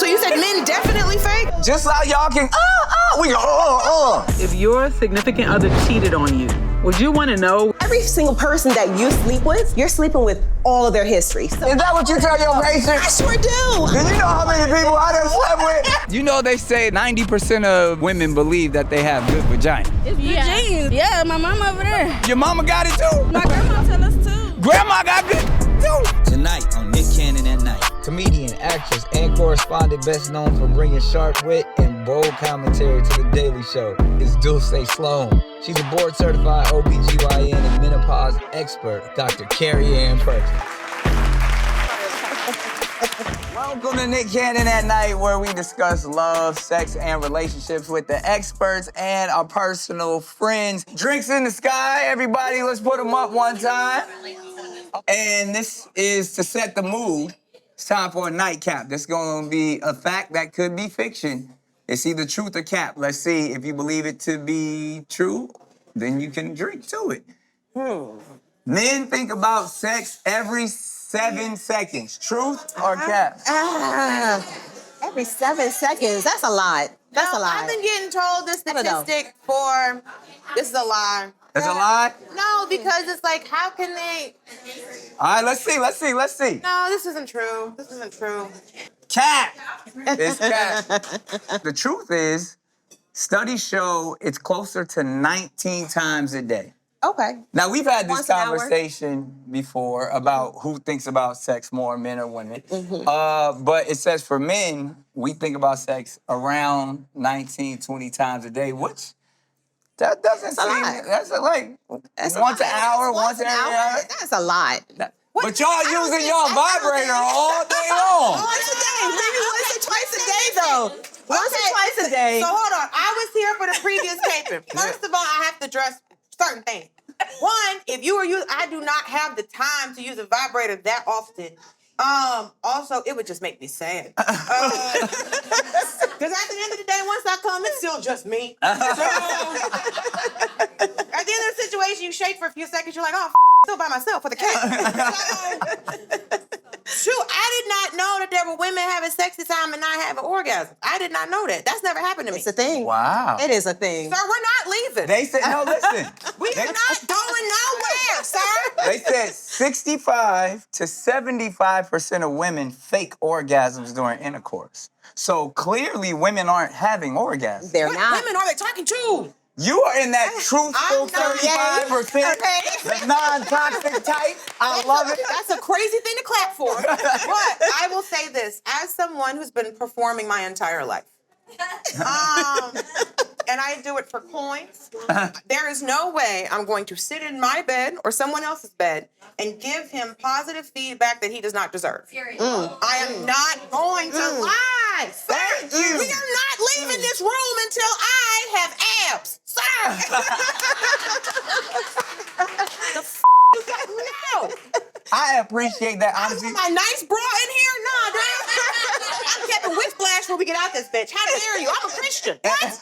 So you said men definitely fake? Just like y'all can, we go, If your significant other cheated on you, would you want to know? Every single person that you sleep with, you're sleeping with all of their history. So Is that what you tell your patients? I sure do. Do you know how many people I done slept with? You know they say 90% of women believe that they have good vagina. It's good genes. Yeah, my mama over there. Your mama got it too? My grandma tell us too. Grandma got good too. Tonight on Nick Cannon at Night, comedian, actress, and correspondent best known for bringing sharp wit and bold commentary to The Daily Show is Dulcé Sloan. She's a board-certified OBGYN and menopause expert, Dr. Kerry-Anne Perkins. Welcome to Nick Cannon at Night, where we discuss love, sex, and relationships with the experts and our personal friends. Drinks in the sky, everybody. Let's put them up one time. And this is to set the mood. It's time for a nightcap. This is going to be a fact that could be fiction. It's either truth or cap. Let's see. If you believe it to be true, then you can drink to it. Men think about sex every 7 seconds. Truth or cap? Every 7 seconds. That's a lot. That's a lot. I've been getting told this statistic for, this is a lie. That's a lie? No, because it's like, how can they? All right, let's see. No, this isn't true. Cap. It's cap. The truth is, studies show it's closer to 19 times a day. Okay. Now, we've had this Once an hour. conversation before about who thinks about sex more, men or women. But it says for men, we think about sex around 19, 20 times a day, which that doesn't seem, that's once an hour, once every hour. That's a lot. But y'all using your vibrator all day long. Once a day. Maybe once or twice a day, though. Once or twice a day. So hold on. I was here for the previous taping. First of all, I have to address certain things. One, if you were using, I do not have the time to use a vibrator that often. Also, it would just make me sad. Because at the end of the day, once I come, it's still just me. So, at the end of the situation, you shake for a few seconds, you're like, oh, still by myself for the cat. Shoot, I did not know that there were women having sexy time and not having orgasms. I did not know that. That's never happened to me. It's a thing. Wow. It is a thing. Sir, we're not leaving. They said, no, listen. We are not going nowhere, sir. They said 65 to 75% of women fake orgasms during intercourse. So clearly women aren't having orgasms. They're What not. women are they talking to? You are in that truthful I'm not. 35%, the non-toxic type. I love it. That's a crazy thing to clap for. But I will say this, as someone who's been performing my entire life, and I do it for coins, there is no way I'm going to sit in my bed or someone else's bed and give him positive feedback that he does not deserve. I am not going to lie, sir. Thank you. We are not leaving this room until I have abs, sir. The f*** you got now? I appreciate that, I honestly. want my nice bra in here? Nah, dude. I'm Captain Whiplash when we get out this bitch. How dare you? I'm a Christian. What?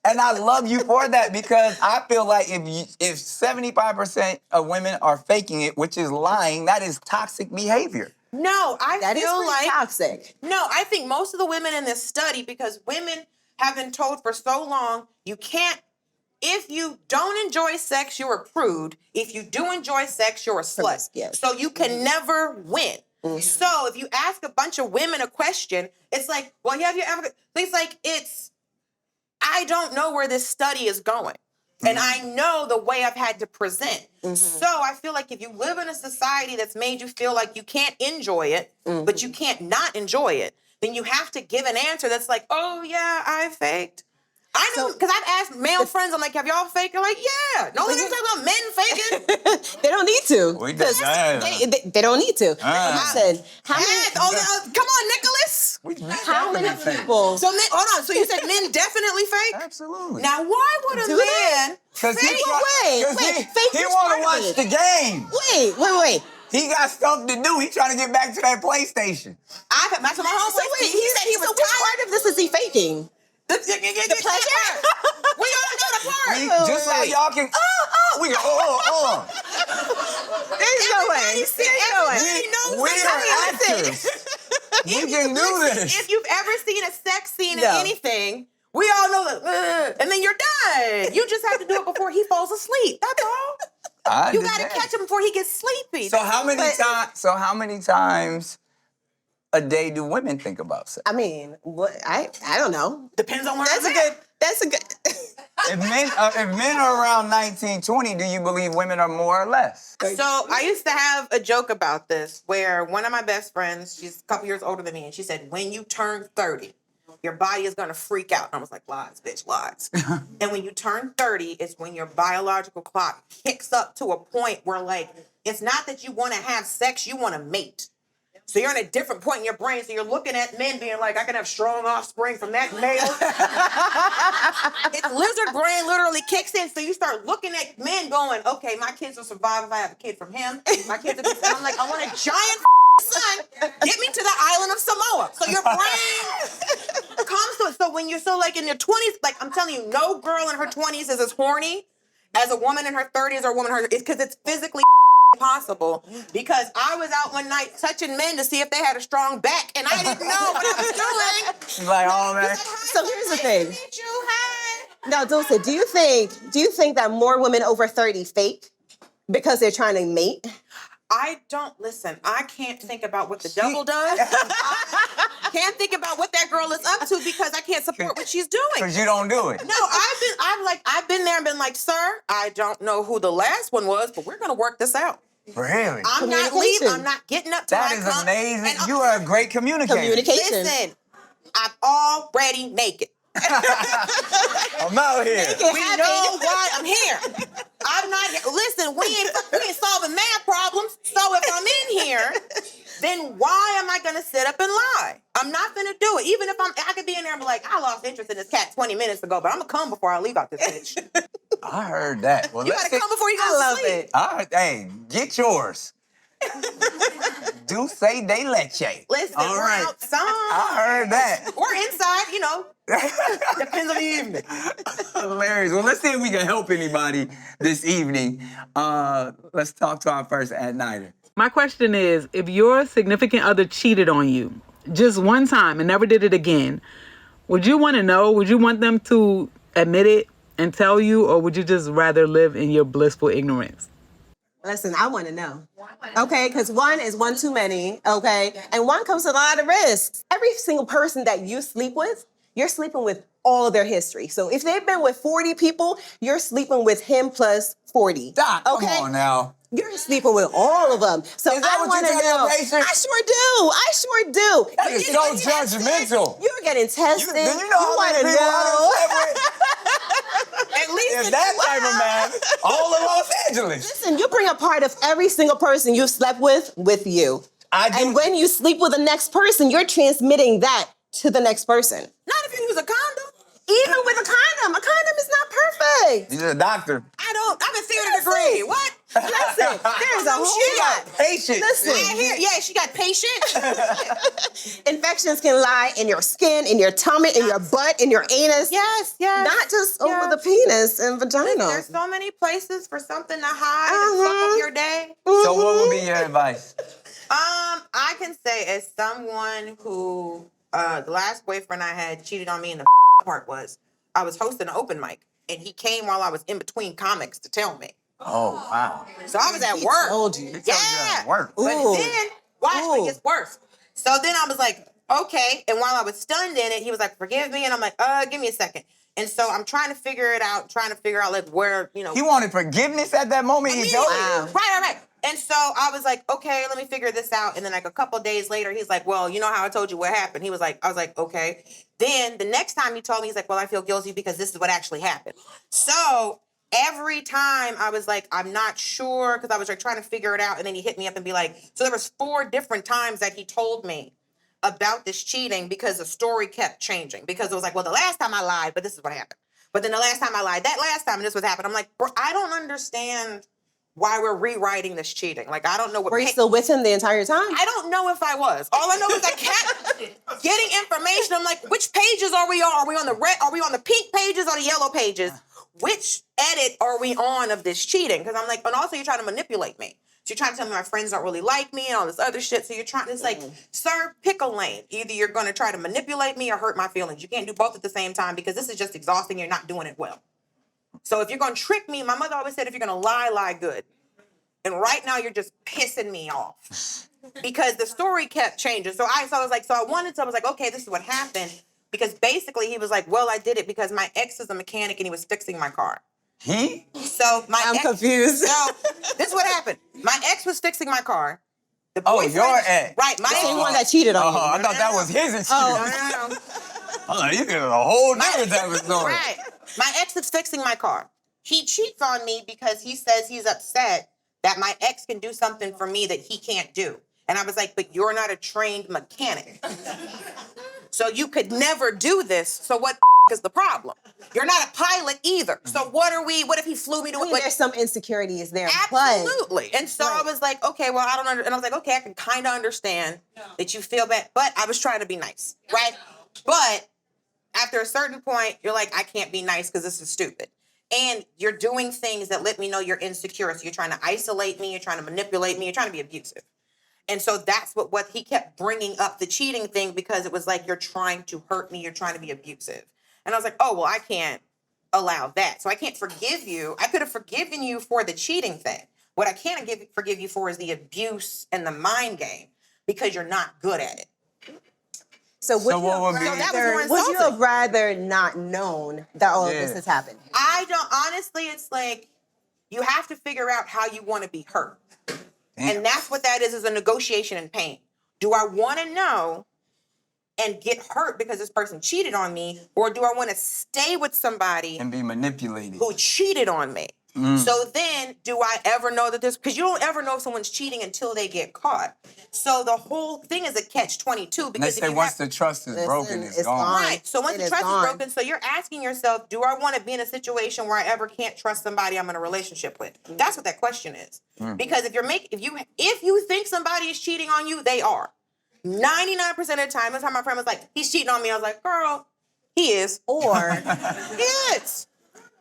And I love you for that because I feel like if 75% of women are faking it, which is lying, that is toxic behavior. No, I That is feel pretty like toxic. No, I think most of the women in this study, because women have been told for so long, you can't. If you don't enjoy sex, you're a prude. If you do enjoy sex, you're a slut. Yes. So you can never win. So if you ask a bunch of women a question, it's like, well, have you ever? It's like, I don't know where this study is going. And I know the way I've had to present. So I feel like if you live in a society that's made you feel like you can't enjoy it, but you can't not enjoy it, then you have to give an answer that's like, oh, yeah, I faked. I know, because I've asked male friends, I'm like, have y'all faked? They're like, yeah. No one's talking about men faking. They don't need to. We just- They don't need to. Listen, how many? Come on, Nicholas. How many people? So, hold on. So you said men definitely fake? Absolutely. Now, why would a Do they? man Because fake? he fake want to is part watch of the it. game. Wait. He got stuff to do. He trying to get back to that PlayStation. That's what my homeboy Wait, he said he was which part of this is he faking? The pleasure. We all know the part. Just like y'all can, we go, There's no way. Everybody knows we are actors. We can do this. If you've ever seen a sex scene in anything, we all know that, and then you're done. You just have to do it before he falls asleep. That's all. You got to catch him before he gets sleepy. So how many times a day do women think about sex? I mean, I don't know. Depends on where That's a good. If men are around 19, 20, do you believe women are more or less? So I used to have a joke about this where one of my best friends, she's a couple years older than me, and she said, when you turn 30, your body is going to freak out. And I was like, lies, bitch, lies. And when you turn 30, it's when your biological clock kicks up to a point where, like, it's not that you want to have sex, you want to mate. So you're in a different point in your brain. So you're looking at men being like, I can have strong offspring from that male. Its lizard brain literally kicks in. So you start looking at men going, okay, my kids will survive if I have a kid from him. My kids will be, I'm like, I want a giant son. Get me to the island of Samoa. So your brain comes to it. So when you're like in your 20s, like I'm telling you, no girl in her 20s is as horny as a woman in her 30s or a woman in her, because it's physically possible, because I was out one night touching men to see if they had a strong back, and I didn't know what I was doing. Like, oh man. So here's the thing. Now, Dulcé, do you think that more women over 30 fake because they're trying to mate? I can't think about what the devil does. I can't think about what that girl is up to because I can't support what she's doing. Because you don't do it. No, I've been there and been like, sir, I don't know who the last one was, but we're gonna work this out. Really? I'm not leaving. I'm not getting up to That is amazing. You are a great communicator. Communication. Listen, I'm already naked. I'm out here. We know why I'm here. I'm not here. Listen, we ain't solving math problems. So if I'm in here, then why am I gonna sit up and lie? I'm not gonna do it. Even if I could be in there and be like, I lost interest in this cat 20 minutes ago, but I'm gonna come before I leave out this bitch. I heard that. Well, You gotta come before you go to sleep. it. All right, hey, get yours. Dulcé de leche. Listen, all we're right. outside. I heard that. We're inside, you know. Depends on the evening. Hilarious. Well, let's see if we can help anybody this evening. Let's talk to our first at-nighter. My question is, if your significant other cheated on you just one time and never did it again, would you want to know? Would you want them to admit it and tell you, or would you just rather live in your blissful ignorance? Listen, I want to know. Okay, because one is one too many, okay? And one comes with a lot of risks. Every single person that you sleep with, you're sleeping with all of their history. So if they've been with 40 people, you're sleeping with him plus 40. Doc, okay? come on now. You're sleeping with all of them. So Is that I what want you to tell know. your patients? I sure do. That is so judgmental. You're getting tested. Do you know how many people I done slept with? At least If that type of man, all of Los Angeles. Listen, you bring a part of every single person you've slept with you. And when you sleep with the next person, you're transmitting that to the next person. Not if you use a condom. Even with a condom is not perfect. You're a doctor. I'm a theater degree. What? Listen, there's a whole lot. Patient. Listen. Yeah, she got patient. Infections can lie in your skin, in your tummy, in your butt, in your anus. Yes. Not just over the penis and vagina. There's so many places for something to hide and fuck up your day. So what would be your advice? I can say as someone who the last boyfriend I had cheated on me, and the part was I was hosting an open mic, and he came while I was in between comics to tell me. Oh, wow. So I was at work. Told you. At work. But then, watch what gets worse. So then I was like, okay. And while I was stunned in it, he was like, forgive me. And I'm like, give me a second. And so I'm trying to figure out like where, you know. He wanted forgiveness at that moment. He told you. Wow. Right. And so I was like, okay, let me figure this out. And then like a couple days later, he's like, well, you know how I told you what happened? I was like, okay. Then the next time he told me, he's like, well, I feel guilty because this is what actually happened. So every time I was like, I'm not sure, because I was like trying to figure it out. And then he hit me up and be like, so there was 4 different times that he told me about this cheating because the story kept changing. Because it was like, well, the last time I lied, but this is what happened. But then the last time I lied, that last time, and this was happened. I'm like, bro, I don't understand why we're rewriting this cheating. Like, I don't know what. Were you still with him the entire time? I don't know if I was. All I know is I kept getting information. I'm like, which pages are we on? Are we on the red? Are we on the pink pages or the yellow pages? Which edit are we on of this cheating? Because I'm like, and also you're trying to manipulate me. So you're trying to tell me my friends don't really like me and all this other shit. So you're trying, it's like, sir, pick a lane. Either you're going to try to manipulate me or hurt my feelings. You can't do both at the same time because this is just exhausting. You're not doing it well. So if you're going to trick me, my mother always said, if you're going to lie, lie good. And right now you're just pissing me off because the story kept changing. So I was like, okay, this is what happened. Because basically he was like, well, I did it because my ex is a mechanic and he was fixing my car. He? So I'm confused. So this is what happened. My ex was fixing my car. The Oh, boyfriend, your ex. Right. My Same ex. one that cheated on you. I thought that was his excuse. No. Oh, you get a whole different type of story. Right. My ex is fixing my car. He cheats on me because he says he's upset that my ex can do something for me that he can't do. And I was like, but you're not a trained mechanic. So you could never do this. So what is the problem? You're not a pilot either. So what if he flew me to I mean, there's some insecurities there. Absolutely. And so I was like, okay, well, I don't understand. And I was like, okay, I can kind of understand that you feel bad. But I was trying to be nice, right? But after a certain point, you're like, I can't be nice because this is stupid. And you're doing things that let me know you're insecure. So you're trying to isolate me. You're trying to manipulate me. You're trying to be abusive. And so that's what he kept bringing up, the cheating thing, because it was like, you're trying to hurt me. You're trying to be abusive. And I was like, oh, well, I can't allow that. So I can't forgive you. I could have forgiven you for the cheating thing. What I can't forgive you for is the abuse and the mind game because you're not good at it. So would you have rather not known that all of this has happened? I don't, honestly, it's like, you have to figure out how you want to be hurt. Damn. And that's what that is a negotiation in pain. Do I want to know and get hurt because this person cheated on me, or do I want to stay with somebody and be manipulated who cheated on me? So then, do I ever know that this? Because you don't ever know if someone's cheating until they get caught. So the whole thing is a catch-22. Because they say once the trust is broken, it's gone. Right. So once the trust is broken, so you're asking yourself, do I want to be in a situation where I ever can't trust somebody I'm in a relationship with? That's what that question is. Because if you think somebody is cheating on you, they are. 99% of the time, that's how my friend was like, he's cheating on me. I was like, girl, he is. Or he is.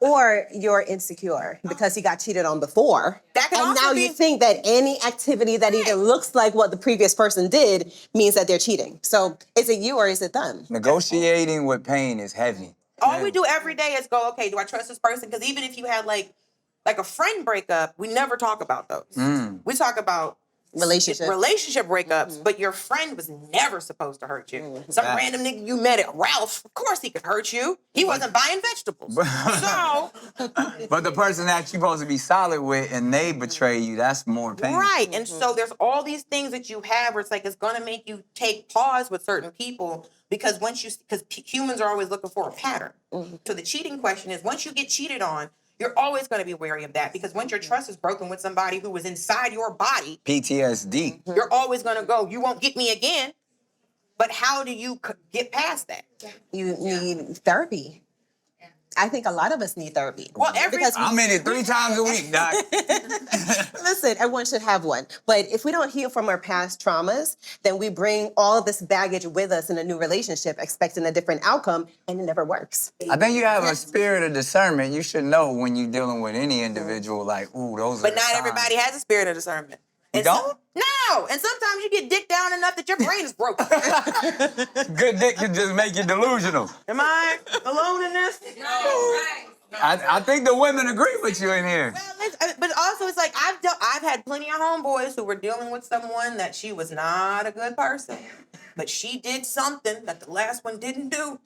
Or you're insecure because he got cheated on before. And now you think that any activity that even looks like what the previous person did means that they're cheating. So is it you or is it them? Negotiating with pain is heavy. All we do every day is go, okay, do I trust this person? Because even if you had like a friend breakup, we never talk about those. We talk about relationship breakups, but your friend was never supposed to hurt you. Some random nigga you met at Ralph, of course he could hurt you. He wasn't buying vegetables. So, but the person that you're supposed to be solid with and they betray you, that's more painful. Right. And so there's all these things that you have where it's like it's gonna make you take pause with certain people because humans are always looking for a pattern. So the cheating question is, once you get cheated on, you're always going to be wary of that because once your trust is broken with somebody who was inside your body, PTSD, you're always going to go, you won't get me again. But how do you get past that? You need therapy. I think a lot of us need therapy. Well, I'm in it 3 times a week, Doc. Listen, everyone should have one. But if we don't heal from our past traumas, then we bring all of this baggage with us in a new relationship, expecting a different outcome, and it never works. I think you have a spirit of discernment. You should know when you're dealing with any individial, like, ooh, those are But not everybody has a spirit of discernment. You don't? No. And sometimes you get dick down enough that your brain is broken. Good dick can just make you delusional. Am I alone in this? No. I think the women agree with you in here. Well, but also it's like I've had plenty of homeboys who were dealing with someone that she was not a good person, but she did something that the last one didn't do,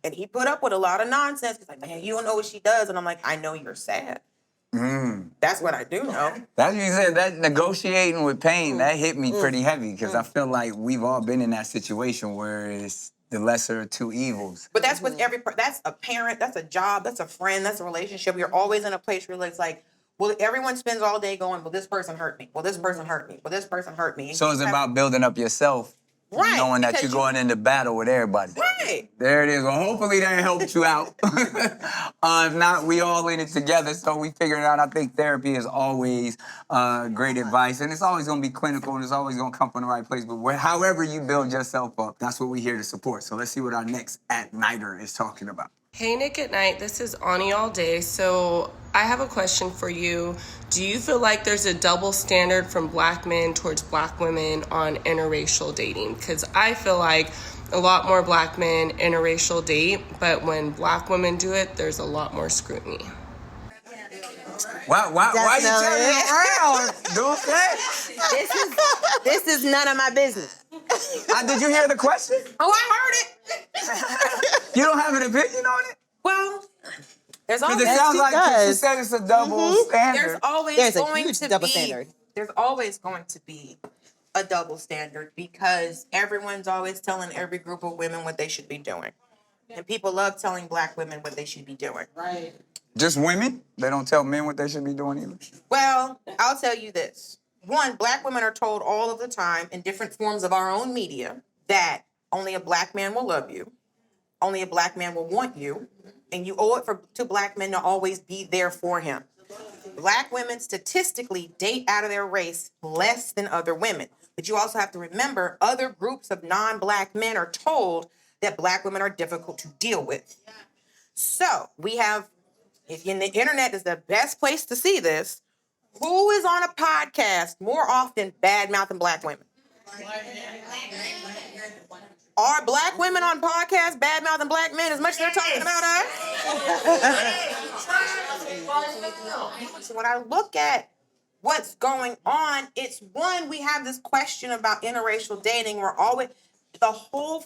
and he put up with a lot of nonsense. He's like, man, you don't know what she does, and I'm like, I know you're sad. That's what I do know. That's what you said. That negotiating with pain, that hit me pretty heavy because I feel like we've all been in that situation where it's the lesser of two evils. But that's with that's a parent, that's a job, that's a friend, that's a relationship. You're always in a place where it's like, well, everyone spends all day going, well, this person hurt me. Well, this person hurt me. Well, this person hurt me. So it's about building up yourself. Right. Knowing that you're going into battle with everybody. Right. There it is. Well, hopefully that helped you out. If not, we all in it together, so we figured it out. I think therapy is always great advice, and it's always going to be clinical, and it's always going to come from the right place. But however you build yourself up, that's what we're here to support. So let's see what our next at-nighter is talking about. Hey, Nick at Night. This is Ani all day. So I have a question for you. Do you feel like there's a double standard from black men towards black women on interracial dating? Because I feel like a lot more black men interracial date, but when black women do it, there's a lot more scrutiny. Why you turning around, Dulcé? This is none of my business. Did you hear the question? Oh, I heard it. You don't have an opinion on it? Well, there's Because always it sounds like she does. said it's a double standard. there's always There's a going huge to double be standard. there's always going to be a double standard because everyone's always telling every group of women what they should be doing. And people love telling black women what they should be doing. Right. Just women? They don't tell men what they should be doing either? Well, I'll tell you this. One, black women are told all of the time in different forms of our own media that only a black man will love you, only a black man will want you, and you owe it to black men to always be there for him. Black women statistically date out of their race less than other women. But you also have to remember other groups of non-black men are told that black women are difficult to deal with. So we have, if the internet is the best place to see this, who is on a podcast more often bad-mouthing black women? Are black women on podcasts bad-mouthing black men as much as they're talking about us? So when I look at what's going on, it's one, we have this question about interracial dating. The whole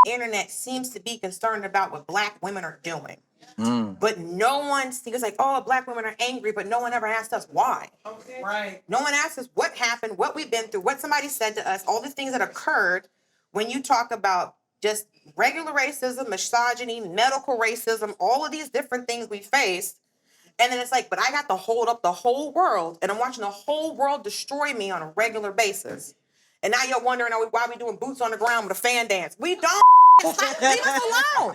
internet seems to be concerned about what black women are doing. But no one thinks like, oh, black women are angry, but no one ever asked us why. Okay. Right. No one asked us what happened, what we've been through, what somebody said to us, all the things that occurred when you talk about just regular racism, misogyny, medical racism, all of these different things we faced. And then it's like, but I got to hold up the whole world, and I'm watching the whole world destroy me on a regular basis. And now you're wondering why we doing boots on the ground with a fan dance. We don't. Stop, leave us alone.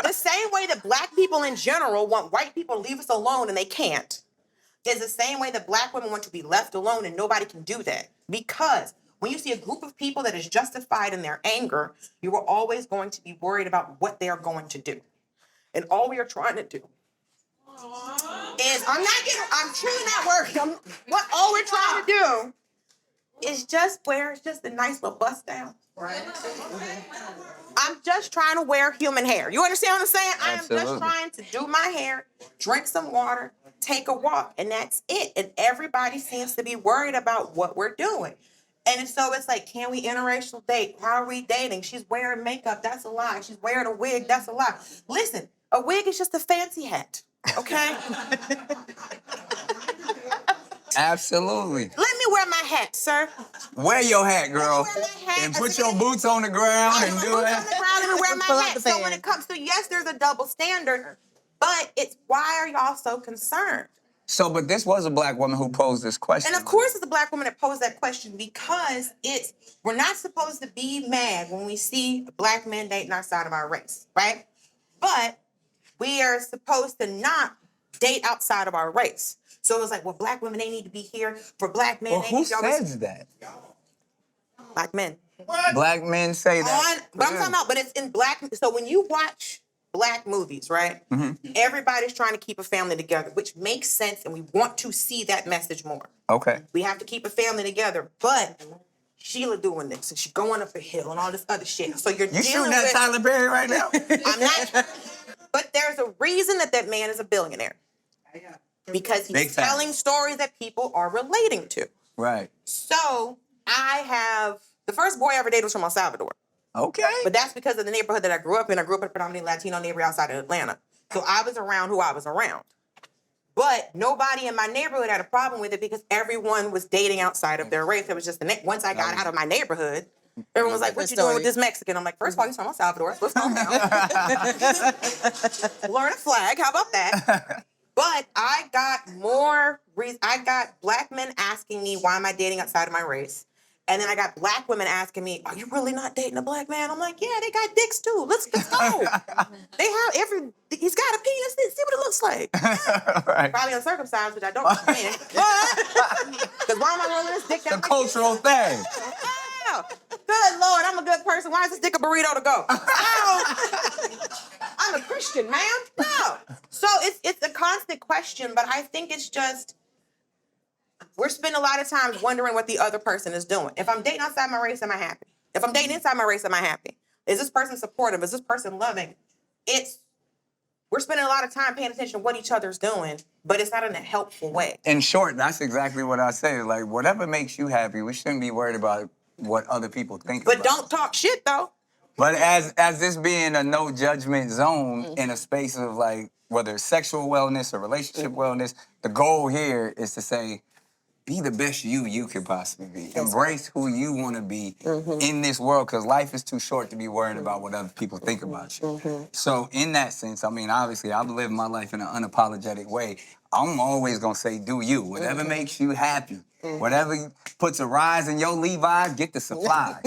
The same way that black people in general want white people to leave us alone and they can't, is the same way that black women want to be left alone and nobody can do that. Because when you see a group of people that is justified in their anger, you are always going to be worried about what they are going to do. And all we are trying to do is, I'm truly not worried. All we're trying to do is just a nice little bust down. Right. I'm just trying to wear human hair. You understand what I'm saying? Absolutely. I am just trying to do my hair, drink some water, take a walk, and that's it. And everybody seems to be worried about what we're doing. And so it's like, can we interracial date? How are we dating? She's wearing makeup. That's a lie. She's wearing a wig. That's a lie. Listen, a wig is just a fancy hat. Okay? Absolutely. Let me wear my hat, sir. Wear your hat, girl. Let me wear my hat. And put your boots on the ground and do that. Let me wear my Pull out hat. the So fan. when it comes to, yes, there's a double standard, but it's why are y'all so concerned? So, but this was a black woman who posed this question. And of course it's a black woman that posed that question because we're not supposed to be mad when we see black men dating outside of our race, right? But we are supposed to not date outside of our race. So it's like, well, black women, they need to be here. For black men, Well, they who need to be says that? black men. Black men say that. But I'm talking about, but it's in black. So when you watch black movies, right? Mm-hmm. Everybody's trying to keep a family together, which makes sense, and we want to see that message more. Okay. We have to keep a family together, but Sheila doing this, and she going up a hill, and all this other shit. So you're You shooting dealing at with, Tyler Perry right now? I'm not. But there's a reason that man is a billionaire. Because Big he's time. telling stories that people are relating to. Right. So the first boy I ever dated was from El Salvador. Okay. But that's because of the neighborhood that I grew up in. I grew up in a predominantly Latino neighborhood outside of Atlanta. So I was around who I was around. But nobody in my neighborhood had a problem with it because everyone was dating outside of their race. It was just once I got out of my neighborhood, everyone was like, what you doing with this Mexican? I'm like, first of all, he's from El Salvador. Let's calm down. Learn a flag. How about that? But I got black men asking me, why am I dating outside of my race? And then I got black women asking me, are you really not dating a black man? I'm like, yeah, they got dicks too. Let's go. He's got a penis. See what it looks like. Right. Probably uncircumcised, which I don't understand. Because why am I rolling this dick down? The cultural thing. Oh, good Lord, I'm a good person. Why is this dick a burrito to go? Oh, I'm a Christian, man. No. So So it's a constant question, but I think it's just we're spending a lot of time wondering what the other person is doing. If I'm dating outside my race, am I happy? If I'm dating inside my race, am I happy? Is this person supportive? Is this person loving? We're spending a lot of time paying attention to what each other's doing, but it's not in a helpful way. In short, that's exactly what I say. Like, whatever makes you happy, we shouldn't be worried about what other people think But about don't talk shit though. But as this being a no judgment zone in a space of like whether it's sexual wellness or relationship wellness, the goal here is to say, be the best you can possibly be. Embrace who you want to be in this world, because life is too short to be worrying about what other people think about you. So in that sense, I mean, obviously, I've lived my life in an unapologetic way. I'm always gonna say, do you. Whatever makes you happy. Whatever puts a rise in your Levi's, get the supplies.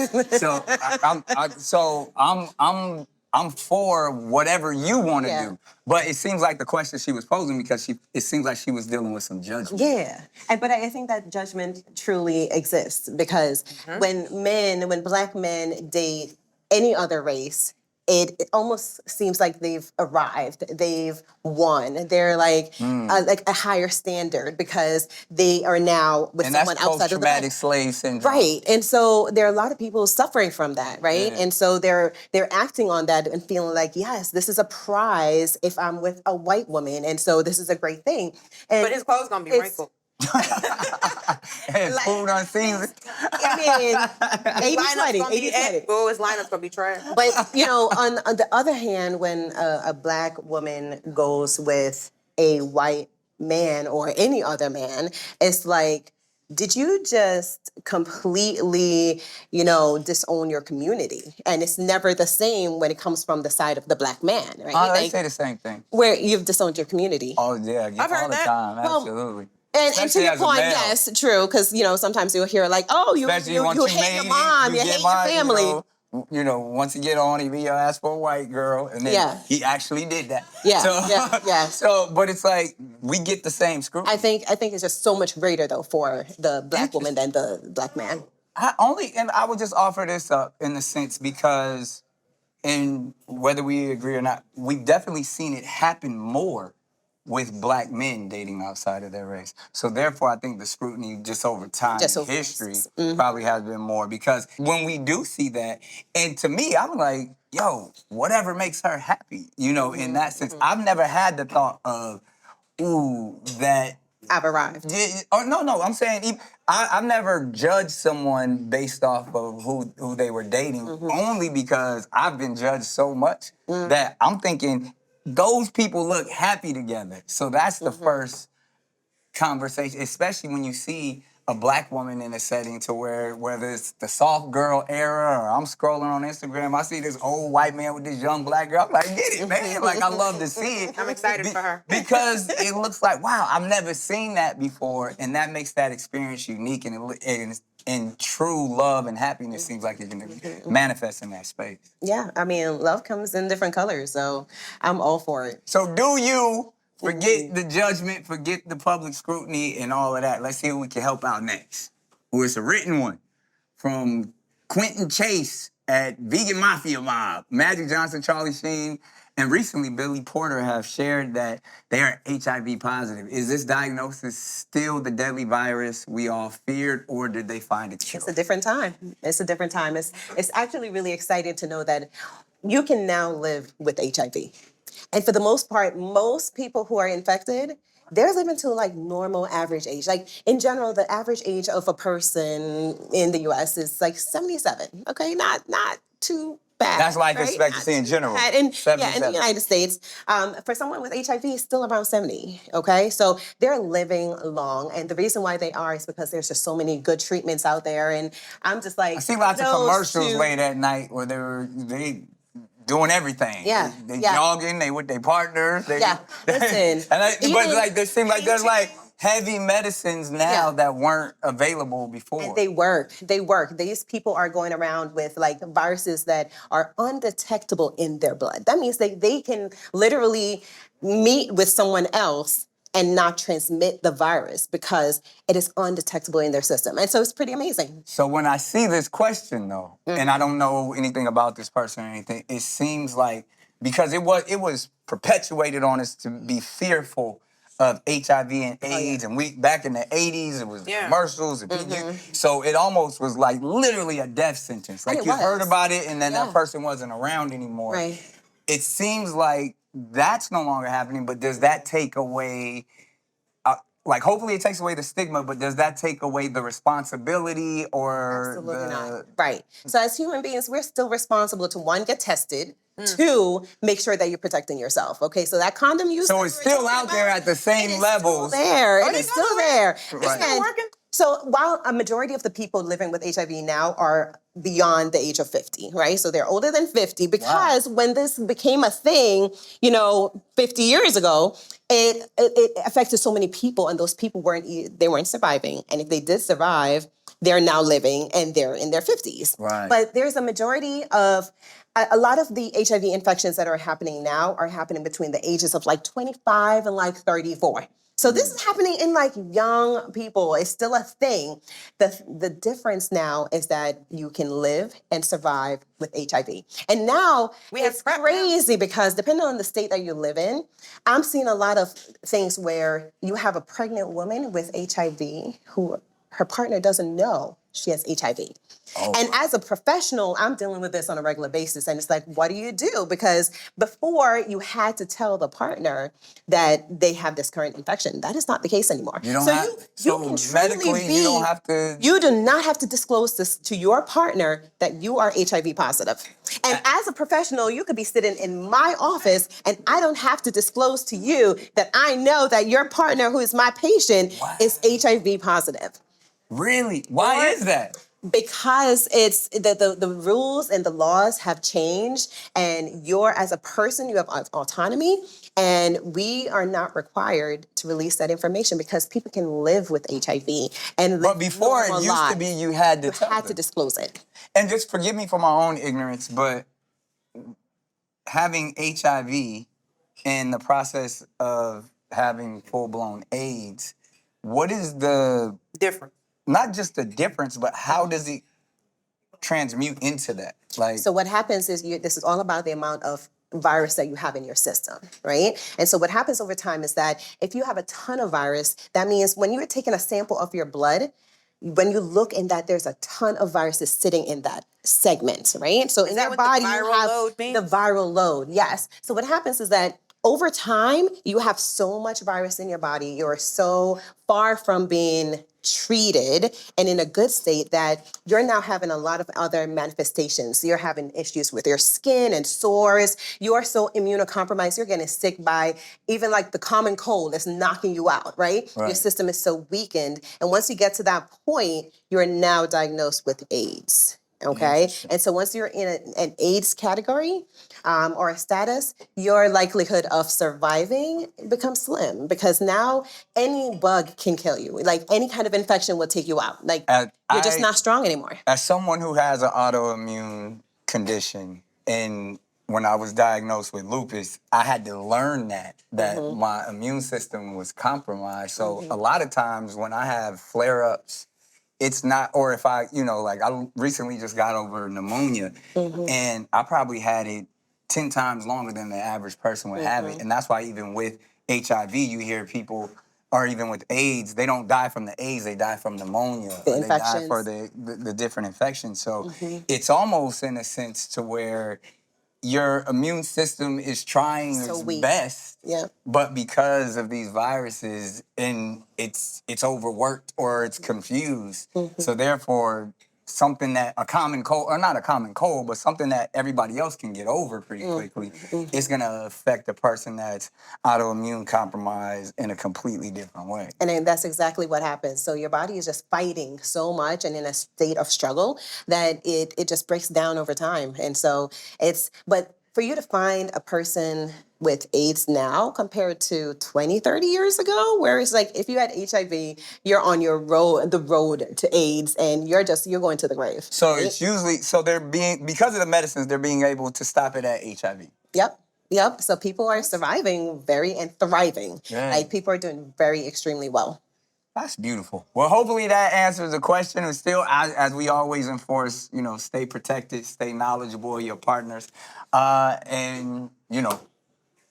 I'm for whatever you want to do. But it seems like the question she was posing because it seems like she was dealing with some judgment. Yeah, but I think that judgment truly exists because when Black men date any other race, it almost seems like they've arrived, they've won. They're like a higher standard because they are now with someone outside of the post-traumatic slave syndrome. Right, and so there are a lot of people suffering from that, right? And so they're acting on that and feeling like, yes, this is a prize if I'm with a white woman, and so this is a great thing. And But his clothes gonna be wrinkled. And food unseasoned. I mean, 80-20, 80-20. Oh, his lineup's gonna be trash. But, you know, on the other hand, when a Black woman goes with a white man or any other man, it's like, did you just completely, disown your community? And it's never the same when it comes from the side of the Black man, right? They say the same thing. Where you've disowned your community. Oh, yeah, I've heard all the that. time, Well, absolutely. And to Especially your as a point, male. yes, true, because, sometimes you'll hear like, oh, you hate your mom, you hate your family. Once you get on, he be your ass for a white girl, and then he actually did that. So, but it's like we get the same scrutiny. I think it's just so much greater though for the Black woman than the Black man. I would just offer this up in the sense because, and whether we agree or not, we've definitely seen it happen more with Black men dating outside of their race. So therefore, I think the scrutiny just over time, history, probably has been more. Because when we do see that, and to me, I'm like, yo, whatever makes her happy, in that sense. I've never had the thought of, ooh, that... I've arrived. No, I'm saying I've never judged someone based off of who they were dating, only because I've been judged so much that I'm thinking, those people look happy together. So that's the first conversation, especially when you see a Black woman in a setting to where, whether it's the soft girl era or I'm scrolling on Instagram, I see this old white man with this young Black girl. I'm like, get it, man. Like, I love to see it. I'm excited for her. Because it looks like, wow, I've never seen that before. And that makes that experience unique. And true love and happiness seems like it can manifest in that space. Yeah, I mean, love comes in different colors, so I'm all for it. So do you forget the judgment, forget the public scrutiny and all of that. Let's see who we can help out next. Oh, it's a written one from Quentin Chase at Vegan Mafia Mob. Magic Johnson, Charlie Sheen, and recently Billy Porter have shared that they are HIV positive. Is this diagnosis still the deadly virus we all feared, or did they find it cure? It's a different time. It's a different time. It's actually really exciting to know that you can now live with HIV. And for the most part, most people who are infected, they're living to like normal average age. Like in general, the average age of a person in the US is like 77. Okay, not too bad. That's life right? expectancy in general. And in the United States, for someone with HIV, it's still around 70. Okay, so they're living long, and the reason why they are is because there's just so many good treatments out there. And I'm just like, I see lots of commercials late at night where they doing everything. Yeah, they jogging. They with their partners. Listen, but like there seems like there's like heavy medicines now that weren't available before. And they work. These people are going around with like viruses that are undetectable in their blood. That means they can literally meet with someone else and not transmit the virus because it is undetectable in their system. And so it's pretty amazing. So when I see this question though, and I don't know anything about this person or anything, it seems like because it was perpetuated on us to be fearful of HIV and AIDS, and we back in the 80s, it was the commercials, and so it almost was like literally a death sentence. Like you heard about it, and then that person wasn't around anymore. Right. It seems like that's no longer happening, but does that take away, like hopefully it takes away the stigma, but does that take away the responsibility or Absolutely not. Right. So as human beings, we're still responsible to, one, get tested, two, make sure that you're protecting yourself. Okay, so that condom use. So it's still out there at the same levels. It is still there. Right. It's still working. So while a majority of the people living with HIV now are beyond the age of 50, right? So they're older than 50 because when this became a thing, 50 years ago, it affected so many people, and those people weren't surviving. And if they did survive, they're now living and they're in their 50s. Right. But there's a majority of a lot of the HIV infections that are happening now are happening between the ages of like 25 and like 34. So this is happening in like young people. It's still a thing. The difference now is that you can live and survive with HIV. And now it's crazy because depending on the state that you live in, I'm seeing a lot of things where you have a pregnant woman with HIV who her partner doesn't know she has HIV. Oh. And as a professional, I'm dealing with this on a regular basis. And it's like, what do you do? Because before you had to tell the partner that they have this current infection. That is not the case anymore. You don't have, you can medically, you don't have to. You do not have to disclose this to your partner that you are HIV positive. And as a professional, you could be sitting in my office and I don't have to disclose to you that I know that your partner, who is my patient, is HIV positive. Really? Why is that? Because it's the rules and the laws have changed, and you're, as a person, you have autonomy, and we are not required to release that information because people can live with HIV. But before it used to be you had to disclose it. And just forgive me for my own ignorance, but having HIV in the process of having full-blown AIDS, what is the difference? Not just the difference, but how does it transmute into that? Like, so what happens is this is all about the amount of virus that you have in your system, right? And so what happens over time is that if you have a ton of virus, that means when you're taking a sample of your blood, when you look in that, there's a ton of viruses sitting in that segment, right? So in your body, you have the viral load. Yes. So what happens is that over time, you have so much virus in your body. You're so far from being treated and in a good state that you're now having a lot of other manifestations. You're having issues with your skin and sores. You are so immunocompromised. You're getting sick by even like the common cold that's knocking you out, right? Your system is so weakened. And once you get to that point, you're now diagnosed with AIDS. Okay. And so once you're in an AIDS category or a status, your likelihood of surviving becomes slim because now any bug can kill you. Like any kind of infection will take you out. Like you're just not strong anymore. As someone who has an autoimmune condition, and when I was diagnosed with lupus, I had to learn that my immune system was compromised. So a lot of times when I have flare-ups, it's not, or if I, I recently just got over pneumonia and I probably had it 10 times longer than the average person would have it. And that's why even with HIV, you hear people, or even with AIDS, they don't die from the AIDS, they die from pneumonia. They die for the different infections. So it's almost in a sense to where your immune system is trying its best, but because of these viruses, and it's overworked or it's confused, so therefore something that a common cold, or not a common cold, but something that everybody else can get over pretty quickly, is going to affect a person that's autoimmune compromised in a completely different way. And then that's exactly what happens. So your body is just fighting so much and in a state of struggle that it just breaks down over time. And so but for you to find a person with AIDS now compared to 20, 30 years ago, where it's like if you had HIV, you're on the road to AIDS, and you're going to the grave. So it's usually, because of the medicines, they're being able to stop it at HIV. Yep. So people are surviving and thriving. Yeah. Like people are doing very extremely well. That's beautiful. Well, hopefully that answers the question. And still, as we always enforce, stay protected, stay knowledgeable of your partners. And, you know,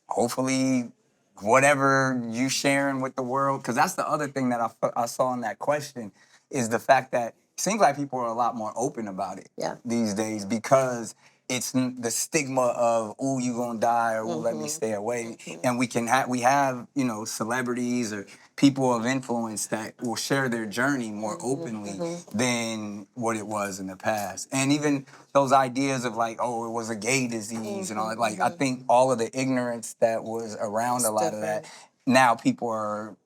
hopefully whatever you sharing with the world, because that's the other thing that I saw in that question is the fact that it seems like people are a lot more open about it these days because it's the stigma of, ooh, you gonna die, or ooh, let me stay away. And we have, you know, celebrities or people of influence that will share their journey more openly than what it was in the past. And even those ideas of like, oh, it was a gay disease and all that, like, I think all of the ignorance that was around a lot of that, now people are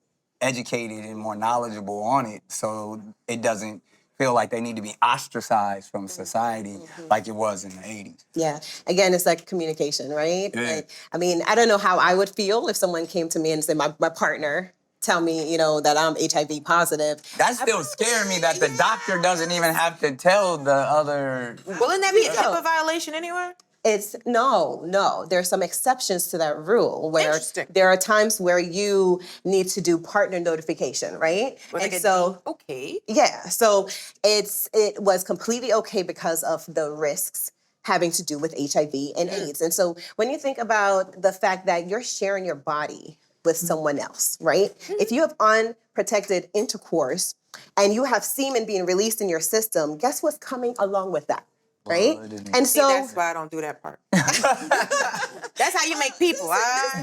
educated and more knowledgeable on it, so it doesn't feel like they need to be ostracized from society like it was in the 80s. Yeah. Again, it's like communication, right? Yeah. Like, I mean, I don't know how I would feel if someone came to me and said, my partner tell me, you know, that I'm HIV positive. That still scared me that the doctor doesn't even have to tell the other. Wouldn't that be a HIPAA violation anyway? It's no. There's some exceptions to that rule where Interesting. there are times where you need to do partner notification, right? And so okay. yeah, so it was completely okay because of the risks having to do with HIV and AIDS. And so when you think about the fact that you're sharing your body with someone else, right? If you have unprotected intercourse and you have semen being released in your system, guess what's coming along with that? Right? And See, so that's why I don't do that part. That's how you make people.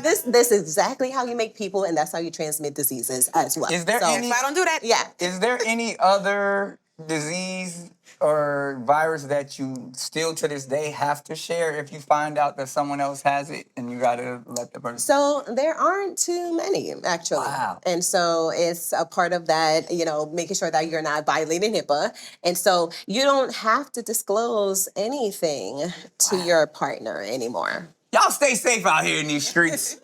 this is exactly how you make people, and that's how you transmit diseases as well. Is there so, any? If I don't do that, Yeah. Is there any other disease or virus that you still to this day have to share if you find out that someone else has it and you gotta let the person? So there aren't too many, actually. Wow. And so it's a part of that, you know, making sure that you're not violating HIPAA. And so you don't have to disclose anything to your partner anymore. Y'all stay safe out here in these streets.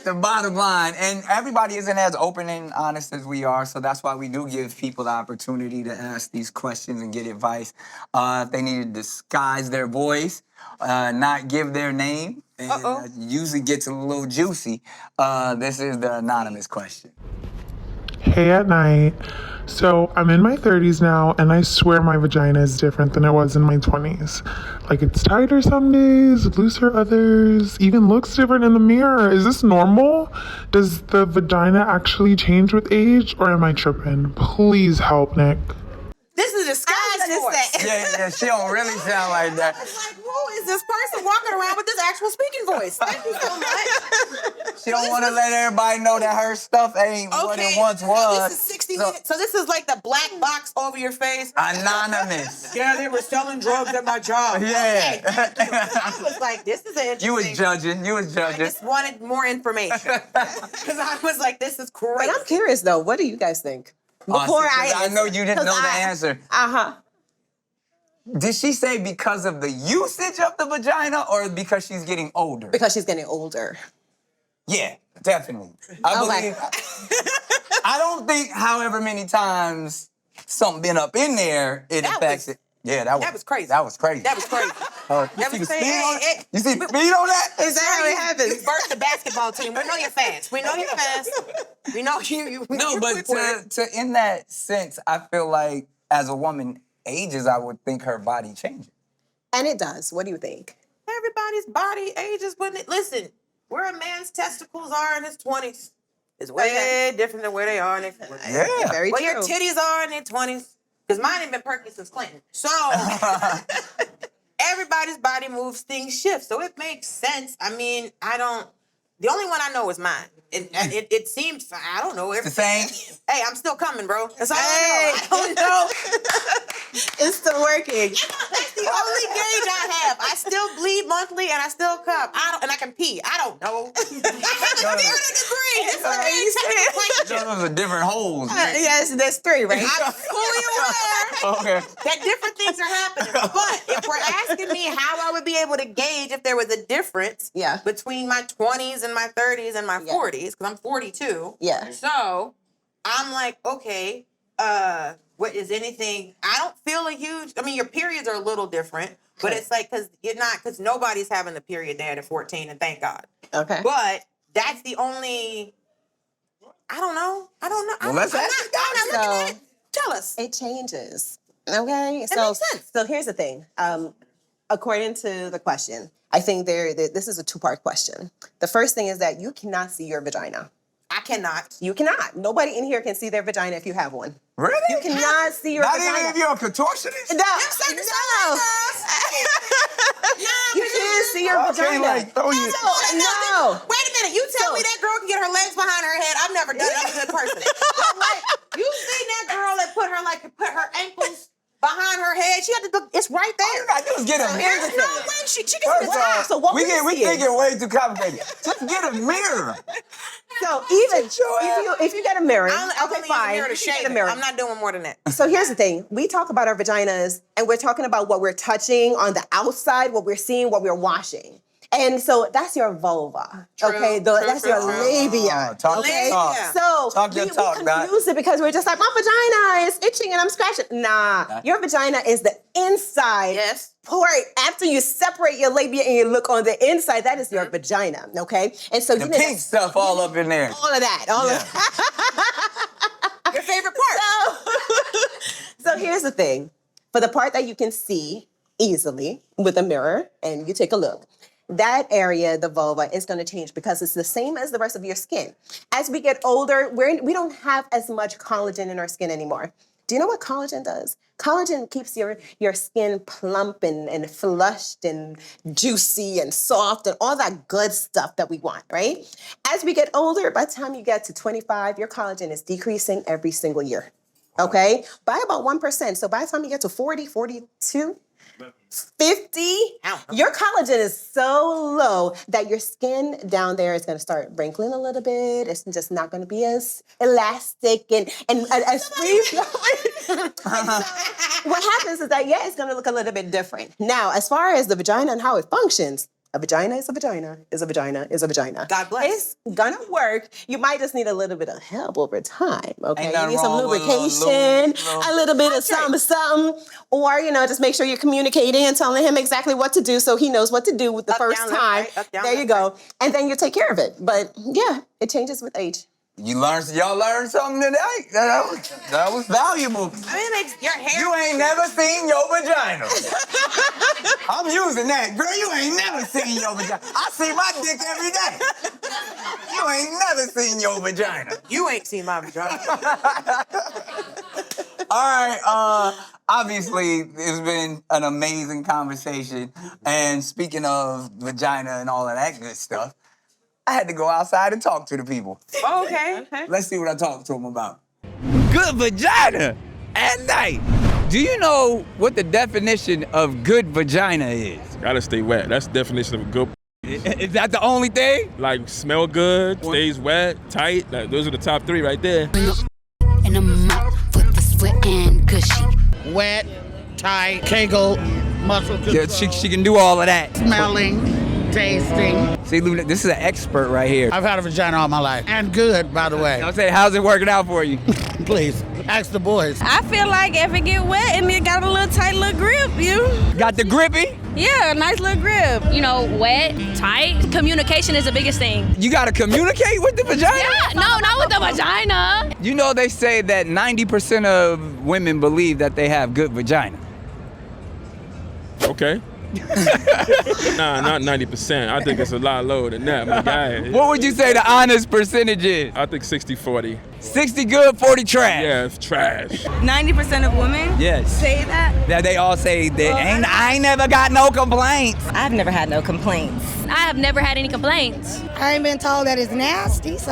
The bottom line, and everybody isn't as open and honest as we are, so that's why we do give people the opportunity to ask these questions and get advice. If they need to disguise their voice, not give their name, and usually gets a little juicy. This is the anonymous question. Hey at night. So I'm in my 30s now, and I swear my vagina is different than it was in my 20s. Like, it's tighter some days, looser others, even looks different in the mirror. Is this normal? Does the vagina actually change with age, or am I tripping? Please help, Nick. this is a disguise voice. Yeah, she don't really sound like that. Like, who is this person walking around with this actual speaking voice? Thank you so much. She don't want to let everybody know that her stuff ain't what it once was. This is 60 minutes. So this is like the black box over your face. Anonymous. Yeah, they were selling drugs at my job. Yeah. I was like, this is interesting. You was judging. I just wanted more information. Because I was like, this is crazy. But I'm curious, though. What do you guys think? I know you didn't know the answer. Uh-huh. Did she say because of the usage of the vagina or because she's getting older? Because she's getting older. Yeah, definitely. I believe. I don't think however many times something been up in there, it affects it. Yeah, that was crazy. That was crazy. That was crazy. You see the speed on it? Hey. You see the speed on that? Is that how it happens? You birthed the basketball team. We know you're fast. We know you're fast. We know you. No, you're but quick. to in that sense, I feel like as a woman ages, I would think her body changes. And it does. What do you think? Everybody's body ages when it. Listen, where a man's testicles are in his 20s is way different than where they are in their 40s. Yeah. Very Where true. your titties are in their 20s. Because mine ain't been Perkins since Clinton. So everybody's body moves, things shift. So it makes sense. I mean, the only one I know is mine. It seems, I don't know. The same. Hey, I'm still coming, bro. That's all I don't know. It's still working. That's the only gauge I have. I still bleed monthly and I still come. And I can pee. I don't know. I have a theater degree. It's a very technical question. Those are different holes. Yes, there's 3, right? I'm fully aware Okay. that different things are happening. But if we're asking me how I would be able to gauge if there was a difference between my 20s and my 30s and my 40s, because I'm 42. Yeah. So I'm like, okay, what is anything? I don't feel a huge, I mean, your periods are a little different, but it's like, because nobody's having the period there at 14, and thank God. Okay. But that's the only, I don't know. Well, let's ask the I'm not looking at it. Tell us. It changes. Okay? That makes sense. So here's the thing. According to the question, I think this is a two-part question. The first thing is that you cannot see your vagina. I cannot. You cannot. Nobody in here can see their vagina if you have one. Really? You cannot see your Not vagina. even if you're a contortionist? No. You can't see your vagina. Like, throw you. No. Wait a minute. You tell me that girl can get her legs behind her head. I've never done it. I'm a good person. But like, you seen that girl that put her ankles behind her head? She had to do, it's right there. All you gotta do is get a mirror. There's no way she can First see off, So what we we thinking way too complicated. Just get a mirror. So even if you get a mirror, I'm okay, use fine. a mirror to You get shave a it. mirror. I'm not doing more than that. So here's the thing. We talk about our vaginas and we're talking about what we're touching on the outside, what we're seeing, what we're washing. And so that's your vulva, okay? That's your labia. Talk okay? your talk. So Talk your talk, we Doc. confuse it because we're just like, my vagina is itching and I'm scratching. Nah, your vagina is the inside part. After you separate your labia and you look on the inside, that is your vagina, okay? And so The pink stuff all up in there. all of that, all of that. Your favorite part. So here's the thing. For the part that you can see easily with a mirror and you take a look, that area, the vulva, is going to change because it's the same as the rest of your skin. As we get older, we don't have as much collagen in our skin anymore. Do you know what collagen does? Collagen keeps your skin plump and flushed and juicy and soft and all that good stuff that we want, right? As we get older, by the time you get to 25, your collagen is decreasing every single year, okay? By about 1%. So by the time you get to 40, 42, 50, your collagen is so low that your skin down there is going to start wrinkling a little bit. It's just not going to be as elastic and as free flowing. What happens is that, it's going to look a little bit different. Now, as far as the vagina and how it functions, a vagina is a vagina, is a vagina, is a vagina. God bless. It's gonna work. You might just need a little bit of help over time, okay? Ain't You nothing need some wrong with lubrication, a a little bit of something, or, just make sure you're communicating and telling him exactly what to do so he knows what to do with the Up, first down, left, time. right, up, down, There you left, go. And then you take care of it. But yeah, it changes with age. Y'all learned something today. That was valuable. I mean, it makes your hair. You ain't never seen your vagina. I'm using that. Girl, you ain't never seen your vagina. I see my dick every day. You ain't never seen your vagina. You ain't seen my vagina. All right, obviously, it's been an amazing conversation. And speaking of vagina and all of that good stuff, I had to go outside and talk to the people. Oh, okay. Let's see what I talked to them about. Good vagina at night. Do you know what the definition of good vagina is? Gotta stay wet. That's the definition of a good. Is that the only thing? Like, smell good, stays wet, tight. Like, those are the top three right there. In a mop with the sweat and gushy. Wet, tight, kegel, muscle control. Yeah, she can do all of that. Smelling, tasting. See, Luna, this is an expert right here. I've had a vagina all my life. And good, by the way. I'm saying, how's it working out for you? Please, ask the boys. I feel like if it get wet and it got a little tight little grip, Got the grippy? yeah, a nice little grip. Wet, tight. Communication is the biggest thing. You gotta communicate with the vagina? Yeah, no, not with the vagina. You know, they say that 90% of women believe that they have good vagina. Okay. Nah, not 90%. I think it's a lot lower than that, my guy. What would you say the honest percentage is? I think 60-40. 60 good, 40 trash. Yeah, it's trash. 90% of women Yes. say that. That they all say that I ain't never got no complaints. I've never had no complaints. I have never had any complaints. I ain't been told that it's nasty, so.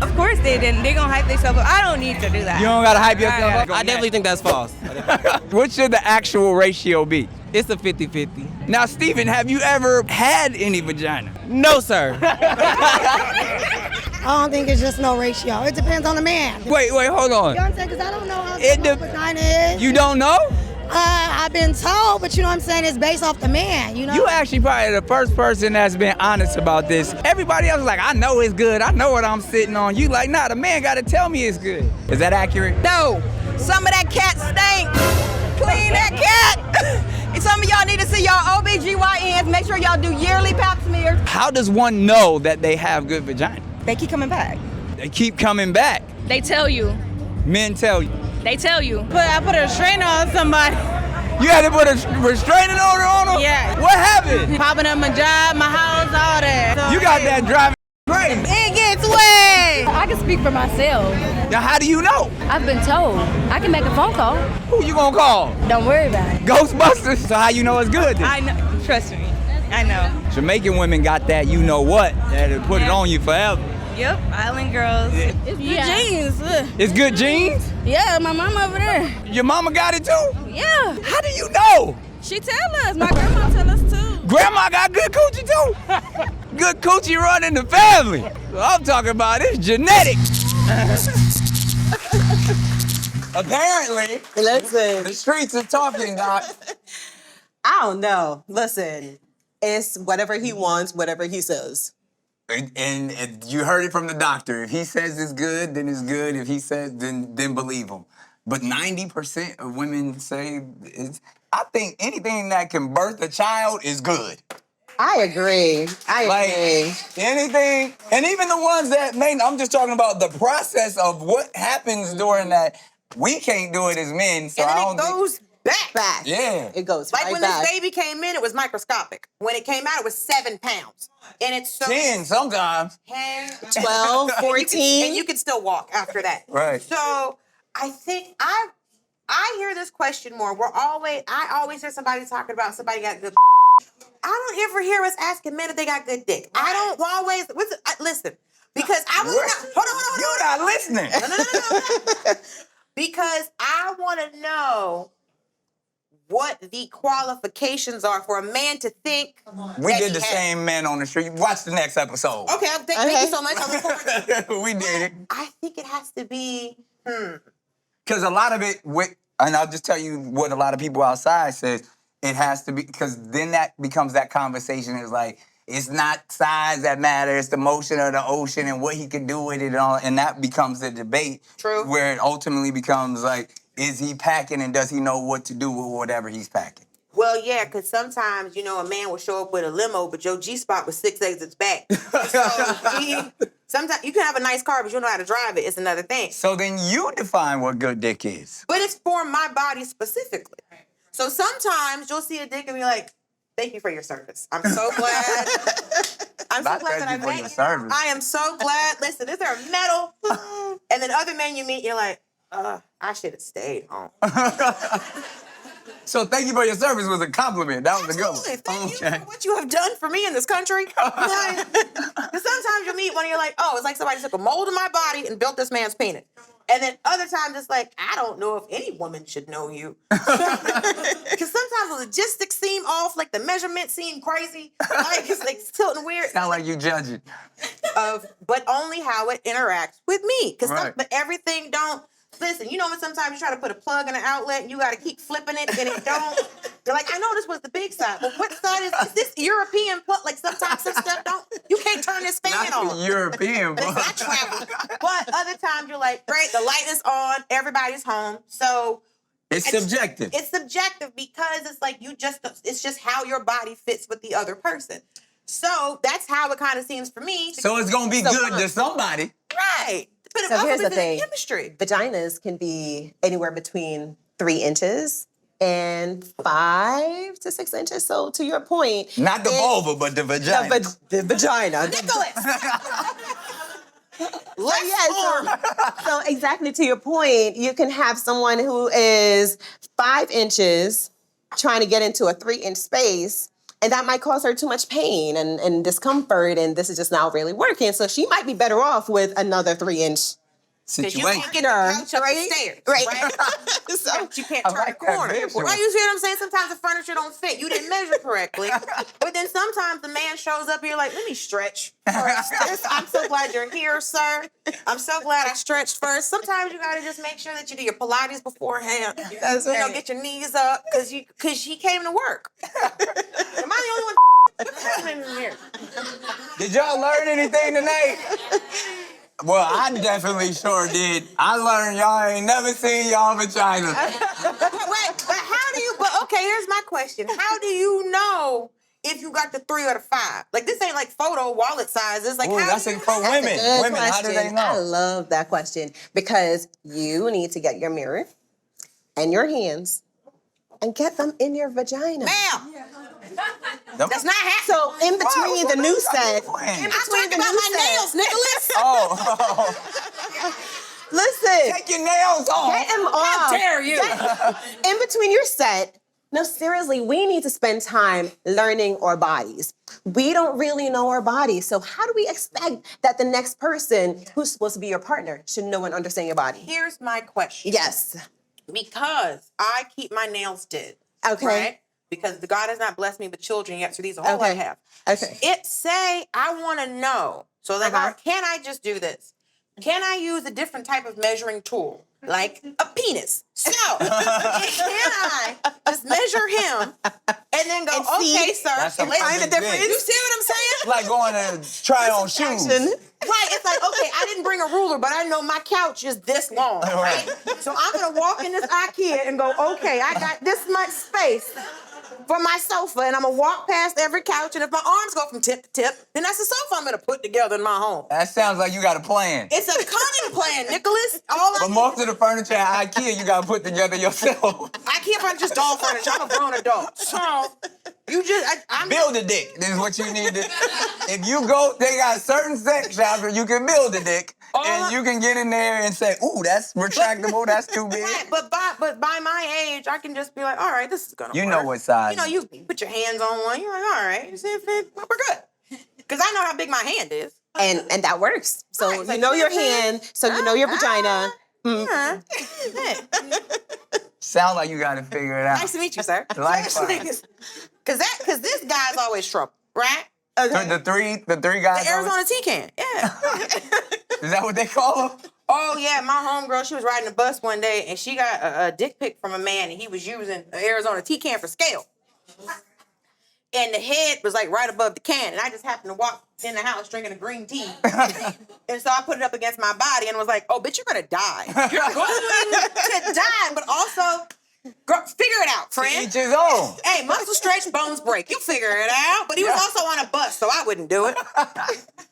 Of course they didn't. They gonna hype themselves up. I don't need to do that. You don't gotta hype yourself up. I definitely think that's false. What should the actual ratio be? It's a 50-50. Now, Steven, have you ever had any vagina? No, sir. I don't think it's just no ratio. It depends on the man. Wait, hold on. You know what I'm saying? Because I don't know how vagina is. You don't know? I've been told, but you know what I'm saying? It's based off the man, you know? You actually probably the first person that's been honest about this. Everybody else is like, I know it's good. I know what I'm sitting on. You like, nah, the man got to tell me it's good. Is that accurate? No, some of that cat stink. Clean that cat. And some of y'all need to see y'all OBGYNs. Make sure y'all do yearly pap smears. How does one know that they have good vagina? They keep coming back. They keep coming back. They tell you. Men tell you. They tell you. I put a strainer on somebody. You had to put a restraining order on him? Yeah. What happened? Popping up my job, my house, all that. So, You got that driving crazy. It gets wet. I can speak for myself. Now, how do you know? I've been told. I can make a phone call. Who you gonna call? Don't worry about it. Ghostbusters. So how you know it's good then? I know. Trust me. I know. Jamaican women got that you know what that'll put it on you forever. Yep. Island girls. It's good jeans. It's good jeans? Yeah, my mama over there. Your mama got it too? Yeah. How do you know? She tell us. My grandma tell us too. Grandma got good coochie too? Good coochie running the family. So I'm talking about it's genetic. Apparently, Listen, the streets are talking, Doc. I don't know. Listen, it's whatever he wants, whatever he says. And you heard it from the doctor. If he says it's good, then it's good. If he says, then believe him. But 90% of women say it's. I think anything that can birth a child is good. I agree. I agree. Anything, and even the ones that may. I'm just talking about the process of what happens during that. We can't do it as men, so And I then don't it goes back. Yeah. It goes Like right when back. this baby came in, it was microscopic. When it came out, it was 7 pounds. And it's so 10 sometimes. 10, 12, 14. and you can still walk after that. Right. So I think I hear this question more. I always hear somebody talking about somebody got good. I don't ever hear us asking men if they got good dick. I don't always listen because I want to. Hold on. You're not listening. No. Because I want to know what the qualifications are for a man to think. We did the same Man on the Street. Watch the next episode. Okay, thank you so much. I'll look forward to it. We did it. I think it has to be. Because a lot of it, and I'll just tell you what a lot of people outside says, it has to be, because then that becomes that conversation is like, it's not size that matters, it's the motion of the ocean and what he can do with it and all, and that becomes the debate. True. Where it ultimately becomes like, is he packing and does he know what to do with whatever he's packing? Well, yeah, because sometimes, a man will show up with a limo, but your G-spot was 6 exits back. So sometimes you can have a nice car, but you don't know how to drive it. It's another thing. So then you define what good dick is. But it's for my body specifically. So sometimes you'll see a dick and be like, thank you for your service. I'm so glad. I'm so glad that I met you. I am so glad. Listen, is there a medal? And then other men you meet, you're like, I should have stayed home. So thank you for your service was a compliment. That was a good one. Thank you for what you have done for me in this country. Because sometimes you'll meet one and you're like, it's like somebody took a mold of my body and built this man's penis. And then other times it's like, I don't know if any woman should know you. Because sometimes the logistics seem off, like the measurements seem crazy. Like it's tilting weird. Sound like you judge it. But only how it interacts with me. Right. But everything don't. Listen, when sometimes you try to put a plug in an outlet and you got to keep flipping it and it don't. They're like, I know this was the big side, but what side is this European plug? Like sometimes some stuff don't. You can't turn this fan Not on. European, But I travel. But other times you're like, great, the light is on, everybody's home. So it's subjective. It's subjective because it's like it's just how your body fits with the other person. So that's how it kind of seems for me. So it's gonna be good to somebody. Right. But So here's the thing. Chemistry. Vaginas can be anywhere between 3 inches and 5 to 6 inches. So to your point, not the vulva, but the vagina. The vagina. Nicholas. So exactly to your point, you can have someone who is 5 inches trying to get into a 3-inch space. And that might cause her too much pain and discomfort, and this is just not really working. So she might be better off with another 3-inch situation. You can't get the couch up the stairs, right? So you can't turn the corner. Right? You see what I'm saying? Sometimes the furniture don't fit. You didn't measure correctly. But then sometimes the man shows up here like, let me stretch first. I'm so glad you're here, sir. I'm so glad I stretched first. Sometimes you gotta just make sure that you do your Pilates beforehand. That's right. Get your knees up because he came to work. Am I the only one? What's happening in here? Did y'all learn anything tonight? Well, I definitely sure did. I learned y'all ain't never seen y'all vaginas. Okay, here's my question. How do you know if you got the 3 or the 5? Like, this ain't like photo wallet sizes. Like, that's for women. Women, how do they know? I love that question because you need to get your mirror and your hands and get them in your vagina. Ma'am. That's not happening. So in between the new set, I'm talking about my nails, Nicholas. Listen. Take your nails off. Get them off. How dare you? In between your set, no, seriously, we need to spend time learning our bodies. We don't really know our bodies, so how do we expect that the next person who's supposed to be your partner should know and understand your body? Here's my question. Yes. Because I keep my nails did. Okay. Right? Because the God has not blessed me with children yet, so these are all I have. Okay. It say I want to know. So like, can I just do this? Can I use a different type of measuring tool, like a penis? So can I just measure him and then go, And see? okay, sir, That's a and let's find the difference. You see what I'm saying? It's like going to try on shoes. Right, it's like, okay, I didn't bring a ruler, but I know my couch is this long, right? So I'm gonna walk in this IKEA and go, okay, I got this much space for my sofa, and I'm gonna walk past every couch, and if my arms go from tip to tip, then that's the sofa I'm gonna put together in my home. That sounds like you got a plan. It's a cunning plan, Nicholas. But most of the furniture at IKEA you got to put together yourself. IKEA furniture just doll furniture. I'm a grown adult. So you just I'm build a dick. This is what you need to. If you go, they got certain sex shops where you can build a dick, and you can get in there and say, "Ooh, that's retractable. That's too big." Right, but by my age, I can just be like, "All right, this is gonna work." You know what size. You know, you put your hands on one. You're like, "All right, you see if we're good," because I know how big my hand is, and that works. So Right, you like, know your hand, so you know your vagina. Sound like you got to figure it out. Nice to meet you, sir. Likewise. Because this guy's always trouble, right? The three guys. The Arizona T-Can, yeah. Is that what they call them? Oh yeah, my homegirl, she was riding a bus one day and she got a dick pic from a man and he was using an Arizona T-Can for scale. And the head was like right above the can, and I just happened to walk in the house drinking a green tea. And so I put it up against my body and was like, oh, bitch, you're gonna die. You're going to die, but also, girl, figure it out, friend. Each his own. Hey, muscle stretch, bones break. You figure it out. But he was also on a bus, so I wouldn't do it.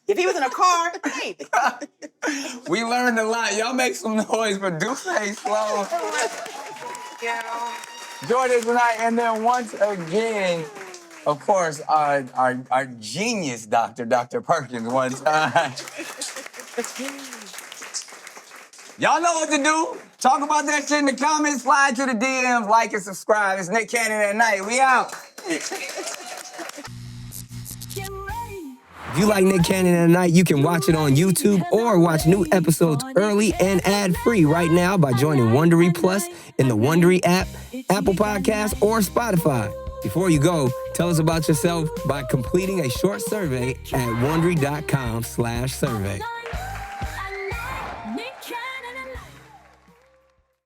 If he was in a car, maybe. We learned a lot. Y'all make some noise for Dulcé Sloan. Join us tonight, and then once again, of course, our genius doctor, Dr. Perkins, one time. Y'all know what to do. Talk about that shit in the comments. Slide to the DMs, like and subscribe. It's Nick Cannon at Night. We out. If you like Nick Cannon at Night, you can watch it on YouTube or watch new episodes early and ad-free right now by joining Wondery Plus in the Wondery app, Apple Podcasts, or Spotify. Before you go, tell us about yourself by completing a short survey at Wondery.com/survey.